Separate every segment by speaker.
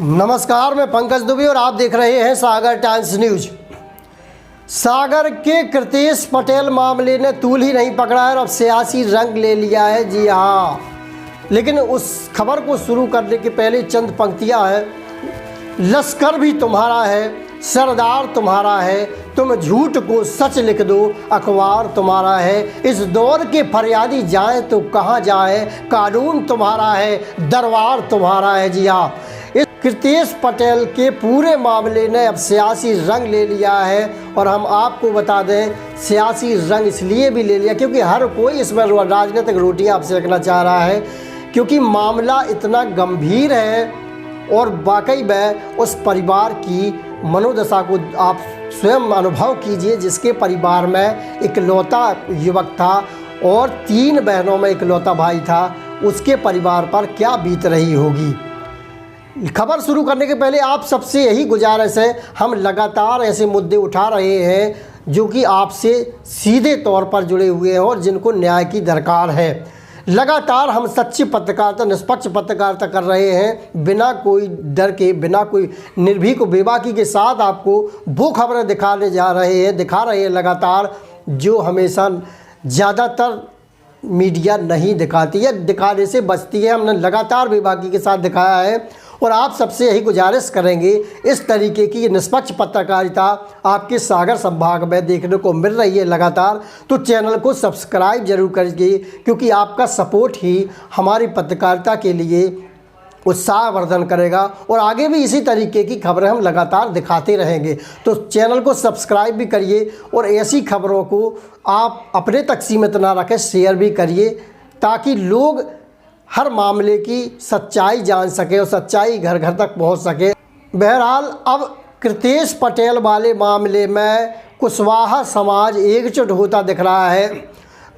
Speaker 1: नमस्कार, मैं पंकज दुबे और आप देख रहे हैं सागर टाइम्स न्यूज। सागर के कृतेश पटेल मामले ने तूल ही नहीं पकड़ा है और अब सियासी रंग ले लिया है। जी हाँ, लेकिन उस खबर को शुरू करने के पहले चंद पंक्तियां हैं। लश्कर भी तुम्हारा है, सरदार तुम्हारा है, तुम झूठ को सच लिख दो, अखबार तुम्हारा है। इस दौर के फरियादी जाए तो कहाँ जाए, कानून तुम्हारा है, दरबार तुम्हारा है। जी हाँ, इस कृतेश पटेल के पूरे मामले ने अब सियासी रंग ले लिया है। और हम आपको बता दें, सियासी रंग इसलिए भी ले लिया क्योंकि हर कोई इसमें राजनीतिक रोटियां अब सेकना चाह रहा है, क्योंकि मामला इतना गंभीर है। और वाकई में उस परिवार की मनोदशा को आप स्वयं अनुभव कीजिए, जिसके परिवार में इकलौता युवक था और 3 बहनों में इकलौता भाई था। उसके परिवार पर क्या बीत रही होगी। खबर शुरू करने के पहले आप सबसे यही गुजारिश है, हम लगातार ऐसे मुद्दे उठा रहे हैं जो कि आपसे सीधे तौर पर जुड़े हुए हैं और जिनको न्याय की दरकार है। लगातार हम सच्ची पत्रकारिता, निष्पक्ष पत्रकारिता कर रहे हैं, बिना कोई डर के, बिना कोई निर्भीक बेबाकी के साथ आपको वो खबरें दिखा रहे हैं लगातार, जो हमेशा ज़्यादातर मीडिया नहीं दिखाती है, दिखाने से बचती है। हमने लगातार बेबाकी के साथ दिखाया है और आप सबसे यही गुजारिश करेंगे, इस तरीके की निष्पक्ष पत्रकारिता आपके सागर संभाग में देखने को मिल रही है लगातार, तो चैनल को सब्सक्राइब जरूर करिए, क्योंकि आपका सपोर्ट ही हमारी पत्रकारिता के लिए उत्साहवर्धन करेगा और आगे भी इसी तरीके की खबरें हम लगातार दिखाते रहेंगे। तो चैनल को सब्सक्राइब भी करिए और ऐसी खबरों को आप अपने तक सीमित ना रखें, शेयर भी करिए, ताकि लोग हर मामले की सच्चाई जान सके और सच्चाई घर घर तक पहुंच सके। बहरहाल, अब कृतेश पटेल वाले मामले में कुशवाहा समाज एकजुट होता दिख रहा है।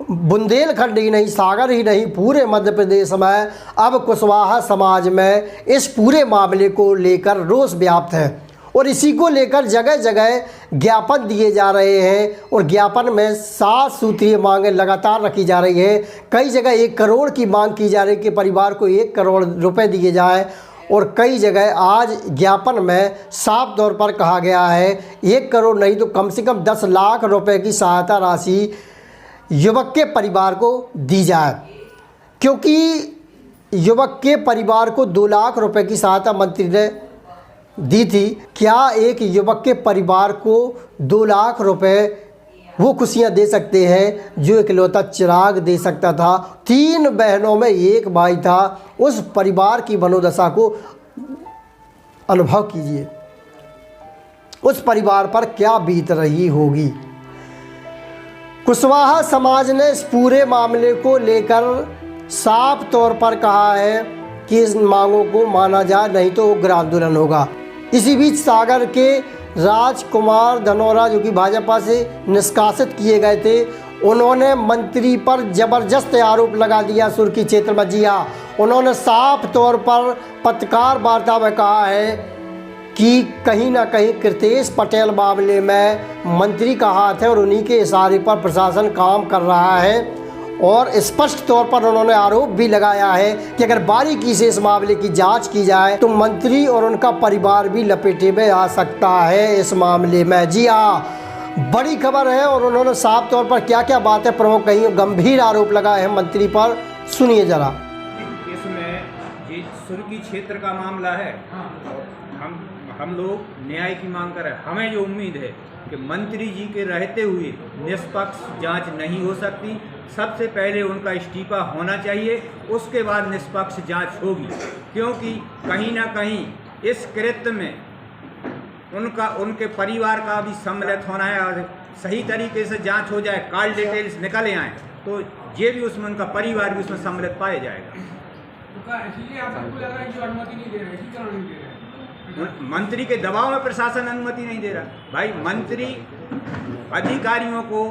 Speaker 1: बुंदेलखंड ही नहीं, सागर ही नहीं, पूरे मध्य प्रदेश में अब कुशवाहा समाज में इस पूरे मामले को लेकर रोष व्याप्त है और इसी को लेकर जगह जगह ज्ञापन दिए जा रहे हैं और ज्ञापन में 7 सूत्रीय मांगें लगातार रखी जा रही है। कई जगह 1 करोड़ की मांग की जा रही है कि परिवार को 1 करोड़ रुपए दिए जाए, और कई जगह आज ज्ञापन में साफ तौर पर कहा गया है 1 करोड़ नहीं तो कम से कम 10 लाख रुपए की सहायता राशि युवक के परिवार को दी जाए, क्योंकि युवक के परिवार को 2 लाख रुपए की सहायता मंत्री ने दी थी। क्या एक युवक के परिवार को 2 लाख रुपए वो खुशियां दे सकते हैं जो इकलौता चिराग दे सकता था? 3 बहनों में 1 भाई था। उस परिवार की मनोदशा को अनुभव कीजिए, उस परिवार पर क्या बीत रही होगी। कुशवाहा समाज ने इस पूरे मामले को लेकर साफ तौर पर कहा है कि इस मांगों को माना जाए, नहीं तो उग्र आंदोलन होगा। इसी बीच सागर के राजकुमार धनोरा, जो कि भाजपा से निष्कासित किए गए थे, उन्होंने मंत्री पर जबरदस्त आरोप लगा दिया सुर्खी क्षेत्र में। जी हाँ, उन्होंने साफ तौर पर पत्रकार वार्ता में कहा है कि कहीं ना कहीं कृतेश पटेल मामले में मंत्री का हाथ है और उन्हीं के इशारे पर प्रशासन काम कर रहा है। और स्पष्ट तौर पर उन्होंने आरोप भी लगाया है कि अगर बारीकी से इस मामले की जांच की जाए तो मंत्री और उनका परिवार भी लपेटे में आ सकता है इस मामले में। जी हाँ, बड़ी खबर है और उन्होंने साफ तौर पर क्या क्या बातें प्रमुख कही, गंभीर आरोप लगाए हैं मंत्री पर। सुनिए जरा।
Speaker 2: इसमें ये सुर्खी क्षेत्र का मामला है, हम लोग न्याय की मांग कर रहे हैं। हमें जो उम्मीद है कि मंत्री जी के रहते हुए निष्पक्ष जांच नहीं हो सकती। सबसे पहले उनका इस्तीफा होना चाहिए, उसके बाद निष्पक्ष जांच होगी, क्योंकि कहीं ना कहीं इस कृत्य में उनके परिवार का भी सम्मिलित होना है और सही तरीके से जांच हो जाए, कॉल डिटेल्स निकले आए तो ये भी उसमें, उनका परिवार भी उसमें सम्मिलित पाया जाएगा।
Speaker 3: इसलिए आपको लग रहा है जो अनुमति नहीं दे रहे, इसी कारण नहीं दे रहे।
Speaker 2: मंत्री के दबाव में प्रशासन अनुमति नहीं दे रहा। भाई, मंत्री अधिकारियों को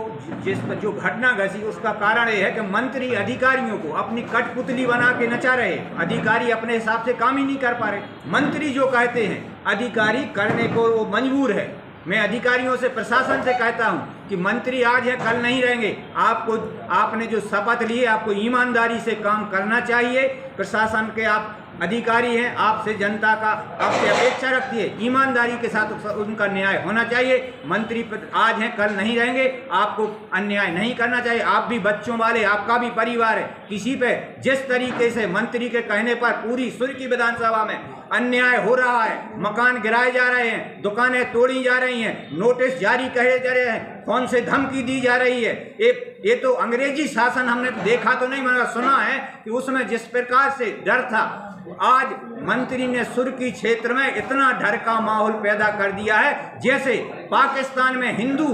Speaker 2: जिस पर जो घटना घटी उसका कारण यह है कि मंत्री अधिकारियों को अपनी कठपुतली बना के नचा रहे। अधिकारी अपने हिसाब से काम ही नहीं कर पा रहे। मंत्री जो कहते हैं अधिकारी करने को वो मजबूर है। मैं अधिकारियों से, प्रशासन से कहता हूं कि मंत्री आज है कल नहीं रहेंगे। आपने जो शपथ ली है, आपको ईमानदारी से काम करना चाहिए। प्रशासन के आप अधिकारी हैं, आपसे जनता का आपसे अपेक्षा रखती है, ईमानदारी के साथ उनका न्याय होना चाहिए। मंत्री आज हैं कल नहीं रहेंगे, आपको अन्याय नहीं करना चाहिए। आप भी बच्चों वाले, आपका भी परिवार है, किसी पे जिस तरीके से मंत्री के कहने पर पूरी सुर्खी विधानसभा में अन्याय हो रहा है, मकान गिराए जा रहे हैं, दुकानें तोड़ी जा रही हैं, नोटिस जारी करे जा रहे हैं, कौन से धमकी दी जा रही है। ये तो अंग्रेजी शासन हमने देखा तो नहीं मगर सुना है कि उसमें जिस प्रकार से डर था, आज मंत्री ने सुर्खी क्षेत्र में इतना डर का माहौल पैदा कर दिया है जैसे पाकिस्तान में हिंदू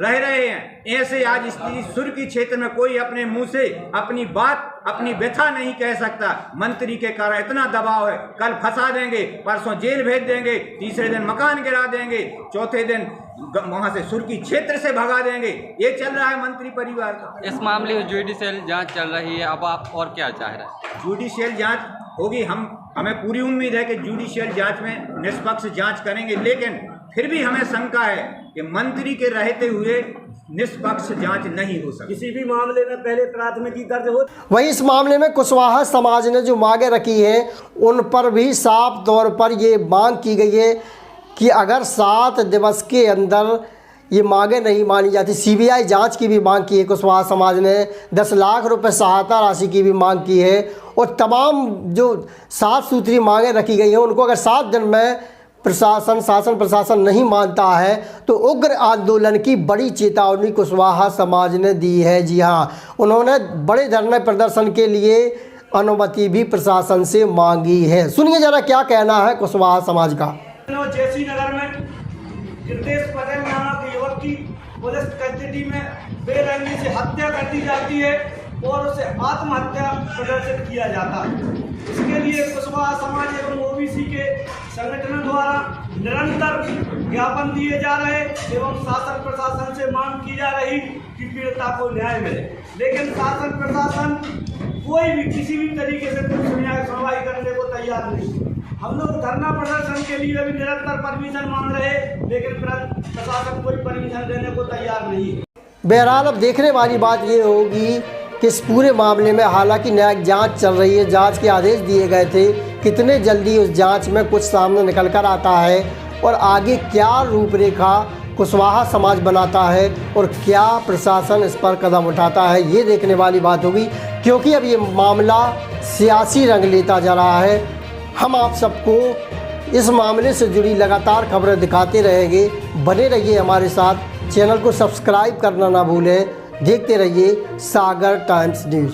Speaker 2: रह रहे हैं। ऐसे आज इस सुर्खी क्षेत्र में कोई अपने मुंह से अपनी बात, अपनी व्यथा नहीं कह सकता। मंत्री के कारण इतना दबाव है, कल फंसा देंगे, परसों जेल भेज देंगे, तीसरे दिन मकान गिरा देंगे, चौथे दिन वहां से सुर्खी क्षेत्र से भगा देंगे। ये चल रहा है मंत्री परिवार का।
Speaker 4: इस मामले में जुडिशियल जांच चल रही है, अब आप और क्या चाह रहे हैं?
Speaker 2: जुडिशियल जांच होगी, हमें पूरी उम्मीद है कि जुडिशियल जांच में निष्पक्ष जांच करेंगे, लेकिन फिर भी हमें शंका है कि मंत्री के रहते हुए निष्पक्ष जांच नहीं हो सकती।
Speaker 5: किसी भी मामले में पहले प्राथमिकी दर्ज हो।
Speaker 1: वहीं इस मामले में कुशवाहा समाज ने जो मांगे रखी हैं उन पर भी साफ तौर पर ये मांग की गई है कि अगर 7 दिवस के अंदर ये मांगे नहीं मानी जाती, सीबीआई जांच की भी मांग की है। कुशवाहा समाज ने 10 लाख रुपए सहायता राशि की भी मांग की है और तमाम जो 7 सूत्री मांगे रखी गई हैं उनको अगर 7 दिन में शासन प्रशासन नहीं मानता है तो उग्र आंदोलन की बड़ी चेतावनी कुशवाहा समाज ने दी है। जी हाँ, उन्होंने बड़े धरने प्रदर्शन के लिए अनुमति भी प्रशासन से मांगी है। सुनिए जरा क्या कहना है कुशवाहा समाज का।
Speaker 5: जैसी नगर में कृतेश पटेल नामक युवक की पुलिस कस्टडी में बेरहमी से हत्या कर दी जाती है और उसे आत्महत्या प्रदर्शित किया जाता है। इसके लिए कुशवाहा समाज एवं ओबीसी के संगठनों द्वारा निरंतर ज्ञापन दिए जा रहे एवं शासन प्रशासन से मांग की जा रही कि पीड़िता को न्याय मिले, लेकिन शासन प्रशासन कोई भी किसी भी तरीके से सुनवाई करने को तैयार नहीं। हम लोग धरना प्रदर्शन के लिए भी निरंतर परमिशन मांग रहे, लेकिन प्रशासन कोई परमिशन देने को तैयार नहीं है।
Speaker 1: बहरहाल अब देखने वाली बात ये होगी कि इस पूरे मामले में हालांकि न्यायिक जांच चल रही है, जांच के आदेश दिए गए थे, कितने जल्दी उस जांच में कुछ सामने निकल कर आता है और आगे क्या रूपरेखा कुशवाहा समाज बनाता है और क्या प्रशासन इस पर कदम उठाता है, ये देखने वाली बात होगी, क्योंकि अब ये मामला सियासी रंग लेता जा रहा है। हम आप सबको इस मामले से जुड़ी लगातार खबरें दिखाते रहेंगे। बने रहिए हमारे साथ, चैनल को सब्सक्राइब करना ना भूलें। देखते रहिए सागर टाइम्स न्यूज़।